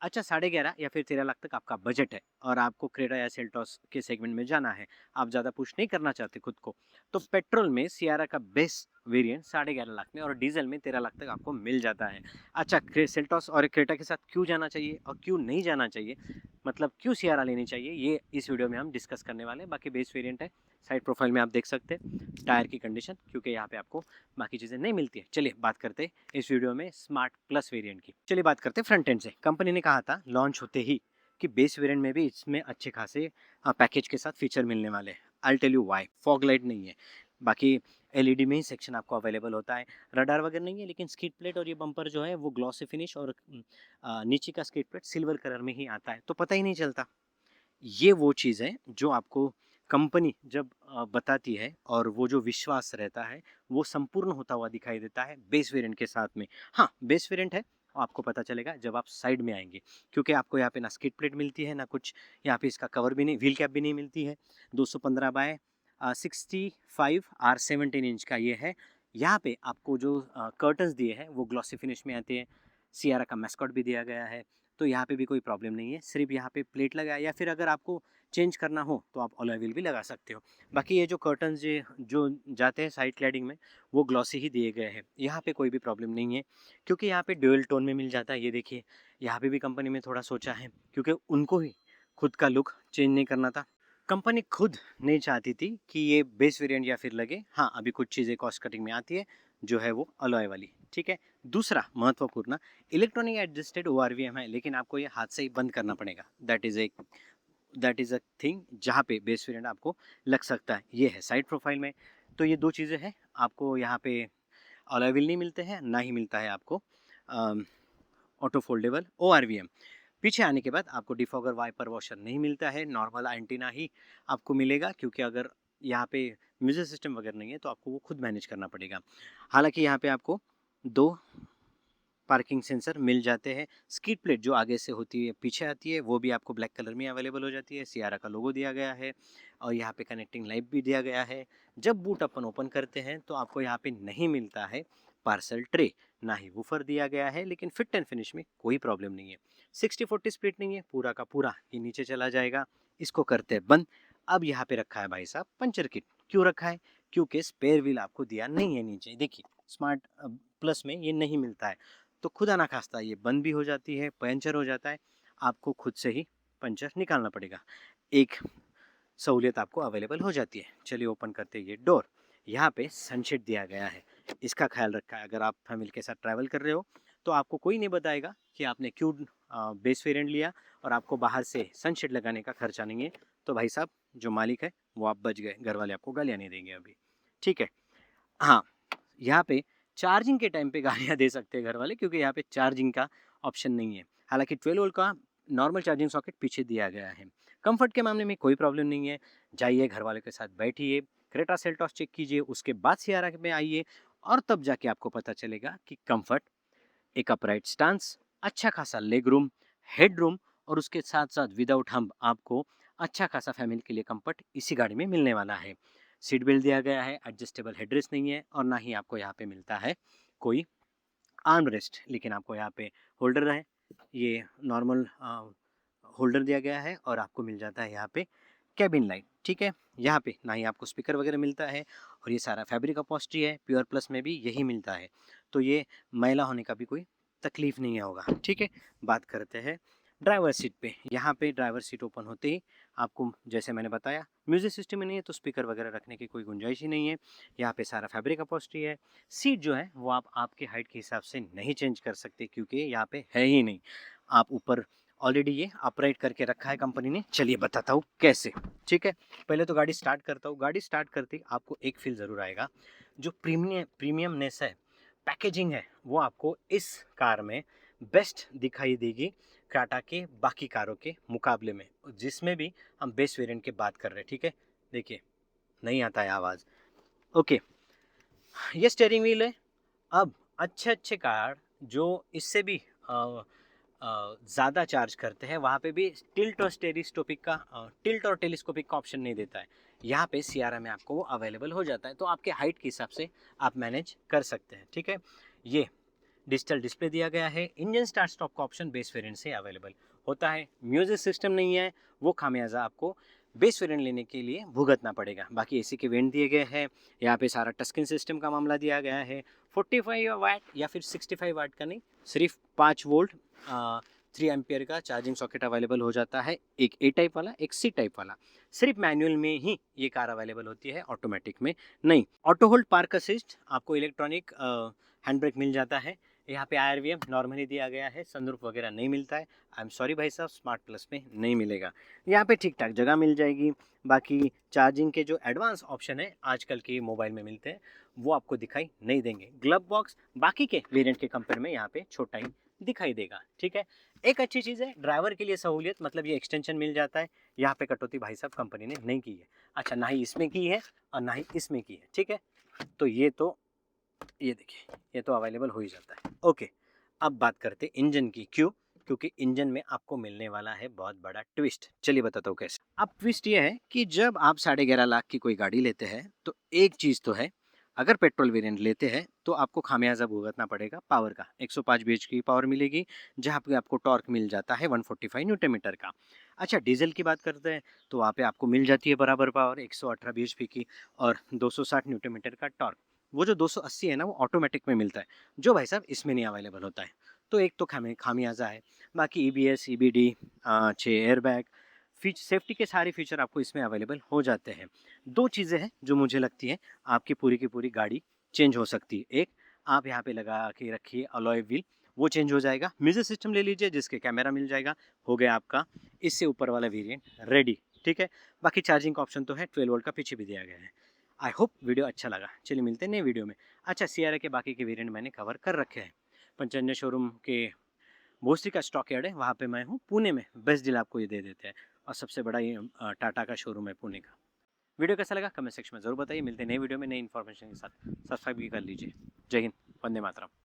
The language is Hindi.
अच्छा 11.5 या फिर 13 लाख तक आपका बजट है और आपको क्रेटा या सेल्टॉस के सेगमेंट में जाना है, आप ज़्यादा पुश नहीं करना चाहते खुद को, तो पेट्रोल में सियारा का बेस्ट वेरिएंट 11.5 लाख में और डीजल में 13 लाख तक आपको मिल जाता है। अच्छा सेल्टॉस और क्रेटा के साथ क्यों जाना चाहिए और क्यों नहीं जाना चाहिए, मतलब क्यों सियारा लेनी चाहिए, ये इस वीडियो में हम डिस्कस करने वाले हैं। बाकी बेस्ट वेरिएंट है, साइड प्रोफाइल में आप देख सकते हैं टायर की कंडीशन, क्योंकि यहाँ पे आपको बाकी चीज़ें नहीं मिलती है। चलिए बात करते हैं इस वीडियो में स्मार्ट प्लस वेरिएंट की। चलिए बात करते हैं फ्रंट एंड से। कंपनी ने कहा था लॉन्च होते ही कि बेस वेरिएंट में भी इसमें अच्छे खासे पैकेज के साथ फीचर मिलने वाले हैं। I tell you why. Fog light नहीं है, बाकी एलईडी में ही सेक्शन आपको अवेलेबल होता है। रडार वगैरह नहीं है, लेकिन स्किड प्लेट और ये बम्पर जो है वो ग्लॉसी फिनिश और नीचे का स्किड प्लेट सिल्वर कलर में ही आता है, तो पता ही नहीं चलता। ये वो चीज़ है जो आपको कंपनी जब बताती है और वो जो विश्वास रहता है वो संपूर्ण होता हुआ दिखाई देता है बेस वेरिएंट के साथ में। हाँ, बेस वेरिएंट है, आपको पता चलेगा जब आप साइड में आएंगे, क्योंकि आपको यहाँ पे ना स्किड प्लेट मिलती है ना कुछ, यहाँ पे इसका कवर भी नहीं, व्हील कैप भी नहीं मिलती है। 215 बाय 65 R17 इंच का ये है। यहाँ पे आपको जो कर्टन्स दिए हैं वो ग्लॉसी फिनिश में आते हैं। सियारा का मैस्कॉट भी दिया गया है, तो यहाँ पे भी कोई प्रॉब्लम नहीं है। सिर्फ यहाँ पे प्लेट लगा है, या फिर अगर आपको चेंज करना हो तो आप अलॉय व्हील भी लगा सकते हो। बाकी ये जो कर्टन्स जो जाते हैं साइड क्लैडिंग में वो ग्लॉसी ही दिए गए हैं, यहाँ पे कोई भी प्रॉब्लम नहीं है, क्योंकि यहाँ पे ड्यूअल टोन में मिल जाता है। ये देखिए, यहाँ पे भी कंपनी में थोड़ा सोचा है, क्योंकि उनको ही खुद का लुक चेंज नहीं करना था। कंपनी खुद नहीं चाहती थी कि ये बेस वेरिएंट या फिर लगे। हाँ, अभी कुछ चीज़ें कॉस्ट कटिंग में आती है, जो है वो अलॉय वाली, ठीक है। दूसरा महत्वपूर्ण, इलेक्ट्रॉनिक एडजस्टेड ORVM है, लेकिन आपको ये हाथ से ही बंद करना पड़ेगा। दैट इज़ अ थिंग जहाँ पे बेस वेरिएंट आपको लग सकता है। ये है साइड प्रोफाइल में। तो ये दो चीज़ें हैं, आपको यहाँ पे अलॉय व्हील नहीं मिलते हैं, ना ही मिलता है आपको ऑटो फोल्डेबल ORVM। पीछे आने के बाद आपको डिफॉगर वाइपर वॉशर नहीं मिलता है, नॉर्मल एंटीना ही आपको मिलेगा, क्योंकि अगर यहाँ पे म्यूजिक सिस्टम वगैरह नहीं है तो आपको वो खुद मैनेज करना पड़ेगा। हालांकि यहाँ पे आपको दो पार्किंग सेंसर मिल जाते हैं। स्किड प्लेट जो आगे से होती है पीछे आती है, वो भी आपको ब्लैक कलर में अवेलेबल हो जाती है। सियारा का लोगो दिया गया है और यहाँ पे कनेक्टिंग लाइट भी दिया गया है। जब बूट अपन ओपन करते हैं तो आपको यहाँ पे नहीं मिलता है पार्सल ट्रे, ना ही वूफर दिया गया है, लेकिन फिट एंड फिनिश में कोई प्रॉब्लम नहीं है। 60-40 स्प्लिट नहीं है, पूरा का पूरा ये नीचे चला जाएगा। इसको करते हैं बंद। अब यहाँ पे रखा है भाई साहब पंचर किट। क्यों रखा है? क्योंकि स्पेयर व्हील आपको दिया नहीं है नीचे। देखिए, स्मार्ट प्लस में ये नहीं मिलता है, तो खुदा ना खास्ता ये बंद भी हो जाती है, पंचर हो जाता है, आपको खुद से ही पंचर निकालना पड़ेगा। एक सहूलियत आपको अवेलेबल हो जाती है। चलिए ओपन करते हैं ये डोर। यहाँ पे सनशेड दिया गया है, इसका ख्याल रखा है। अगर आप फैमिली के साथ ट्रैवल कर रहे हो तो आपको कोई नहीं बताएगा कि आपने क्यों बेस वेरिएंट लिया और आपको बाहर से सनशेड लगाने का खर्चा नहीं है। तो भाई साहब जो मालिक है वो आप बच गए, घर वाले आपको गालियाँ नहीं देंगे अभी, ठीक है। हाँ, यहाँ पे चार्जिंग के टाइम पे गालियाँ दे सकते हैं घर वाले, क्योंकि यहाँ पे चार्जिंग का ऑप्शन नहीं है। हालांकि 12 वोल्ट का नॉर्मल चार्जिंग सॉकेट पीछे दिया गया है। कंफर्ट के मामले में कोई प्रॉब्लम नहीं है। जाइए घर वाले के साथ बैठिए, क्रेटा सेल्टॉस चेक कीजिए, उसके बाद सियारा में आइए, और तब जाके आपको पता चलेगा कि कंफर्ट, एक अपराइट स्टांस, अच्छा खासा लेग रूम, हेड रूम, और उसके साथ साथ विदाउट हम्प आपको अच्छा खासा फैमिली के लिए कंफर्ट इसी गाड़ी में मिलने वाला है। सीट बेल्ट दिया गया है, एडजस्टेबल हेडरेस्ट नहीं है, और ना ही आपको यहाँ पे मिलता है कोई आर्म रेस्ट, लेकिन आपको यहाँ पे होल्डर है, ये नॉर्मल होल्डर दिया गया है, और आपको मिल जाता है यहाँ पे कैबिन लाइट, ठीक है। यहाँ पे ना ही आपको स्पीकर वगैरह मिलता है, और ये सारा फैब्रिक अपॉस्ट्री है, प्योर प्लस में भी यही मिलता है, तो ये मैला होने का भी कोई तकलीफ नहीं होगा, ठीक है। बात करते हैं ड्राइवर सीट पे। यहाँ पे ड्राइवर सीट ओपन होते ही आपको, जैसे मैंने बताया, म्यूजिक सिस्टम में नहीं है तो स्पीकर वगैरह रखने की कोई गुंजाइश ही नहीं है। यहाँ पे सारा फैब्रिक अपॉस्ट्री है। सीट जो है वो आप आपके हाइट के हिसाब से नहीं चेंज कर सकते, क्योंकि यहाँ पे है ही नहीं। आप ऊपर ऑलरेडी ये अपराइट करके रखा है कंपनी ने। चलिए बताता हूँ कैसे, ठीक है। पहले तो गाड़ी स्टार्ट करता हूँ। गाड़ी स्टार्ट करते ही आपको एक फील ज़रूर आएगा, जो प्रीमियमनेस है, पैकेजिंग है, वो आपको इस कार में बेस्ट दिखाई देगी टाटा के बाकी कारों के मुकाबले में, जिसमें भी हम बेस वेरिएंट की बात कर रहे हैं, ठीक है। देखिए, नहीं आता है आवाज़, ओके। ये स्टेयरिंग व्हील है। अब अच्छे अच्छे कार जो इससे भी ज़्यादा चार्ज करते हैं, वहाँ पे भी टिल्ट और टेलीस्कोपिक का ऑप्शन नहीं देता है। यहाँ पे सियारा में आपको वो अवेलेबल हो जाता है, तो आपके हाइट के हिसाब से आप मैनेज कर सकते हैं, ठीक है। ये डिजिटल डिस्प्ले दिया गया है। इंजन स्टार्ट स्टॉप का ऑप्शन बेस वेरिएंट से अवेलेबल होता है। म्यूजिक सिस्टम नहीं है, वो खामियाजा आपको बेस वेरिएंट लेने के लिए भुगतना पड़ेगा। बाकी एसी के वेंट दिए गए हैं। यहाँ पे सारा टच स्क्रीन सिस्टम का मामला दिया गया है। 45 वाट या फिर 65 वाट का नहीं, सिर्फ 5 वोल्ट 3 एम्पियर का चार्जिंग सॉकेट अवेलेबल हो जाता है। एक ए टाइप वाला, एक सी टाइप वाला। सिर्फ मैनुअल में ही ये कार अवेलेबल होती है, ऑटोमेटिक में नहीं। ऑटो होल्ड पार्क असिस्ट, आपको इलेक्ट्रॉनिक हैंड ब्रेक मिल जाता है। यहाँ पे IRVM नॉर्मली दिया गया है, सनरूफ वगैरह नहीं मिलता है। आई एम सॉरी भाई साहब, स्मार्ट प्लस में नहीं मिलेगा। यहाँ पे ठीक ठाक जगह मिल जाएगी। बाकी चार्जिंग के जो एडवांस ऑप्शन है आजकल के मोबाइल में मिलते हैं, वो आपको दिखाई नहीं देंगे। ग्लव बॉक्स बाकी के वेरिएंट के कंपेयर में यहाँ पे छोटा ही दिखाई देगा। ठीक है, एक अच्छी चीज़ है ड्राइवर के लिए सहूलियत, मतलब ये एक्सटेंशन मिल जाता है। यहाँ पे कटौती भाई साहब कंपनी ने नहीं की है। अच्छा, ना ही इसमें की है और ना ही इसमें की है। ठीक है, तो ये देखिए, ये तो अवेलेबल हो ही जाता है। ओके, अब बात करते इंजन की। क्यों? क्योंकि इंजन में आपको मिलने वाला है बहुत बड़ा ट्विस्ट। चलिए बताता हूँ कैसे। अब ट्विस्ट ये है कि जब आप 11.5 लाख की कोई गाड़ी लेते हैं तो एक चीज़ तो है, अगर पेट्रोल वेरिएंट लेते हैं तो आपको खामियाजा भुगतना पड़ेगा पावर का। 105 bhp की पावर मिलेगी, जहाँ पे आपको टॉर्क मिल जाता है 145 न्यूटन मीटर का। अच्छा, डीजल की बात करते हैं तो वहाँ पे आपको मिल जाती है बराबर पावर 118 bhp की और 260 न्यूटन मीटर का टॉर्क। वो जो 280 है ना, वो ऑटोमेटिक में मिलता है, जो भाई साहब इसमें नहीं अवेलेबल होता है। तो एक तो खामियाजा है। बाकी EBS, EBD, 6 एयरबैग, सेफ्टी के सारे फीचर आपको इसमें अवेलेबल हो जाते हैं। दो चीज़ें हैं जो मुझे लगती है आपकी पूरी की पूरी गाड़ी चेंज हो सकती है। एक, आप यहाँ पे लगा के रखिए अलॉय व्हील, वो चेंज हो जाएगा। म्यूजिक सिस्टम ले लीजिए जिसके कैमरा मिल जाएगा, हो गया आपका इससे ऊपर वाला वेरिएंट रेडी। ठीक है, बाकी चार्जिंग का ऑप्शन तो है, 12 वोल्ट का पीछे भी दिया गया है। आई होप वीडियो अच्छा लगा। चलिए मिलते हैं नए वीडियो में। अच्छा, सियारा के बाकी के वेरिएंट मैंने कवर कर रखे हैं। पंचन्या शोरूम के भोसरी का स्टॉक यार्ड है, वहाँ पे मैं हूँ। पुणे में बेस्ट डील आपको ये दे देते हैं, और सबसे बड़ा ये टाटा का शोरूम है पुणे का। वीडियो कैसा लगा कमेंट सेक्शन में ज़रूर बताइए। मिलते हैं नए वीडियो में नई इन्फॉर्मेशन के साथ। सब्सक्राइब भी कर लीजिए। जय हिंद, वंदे मातरम।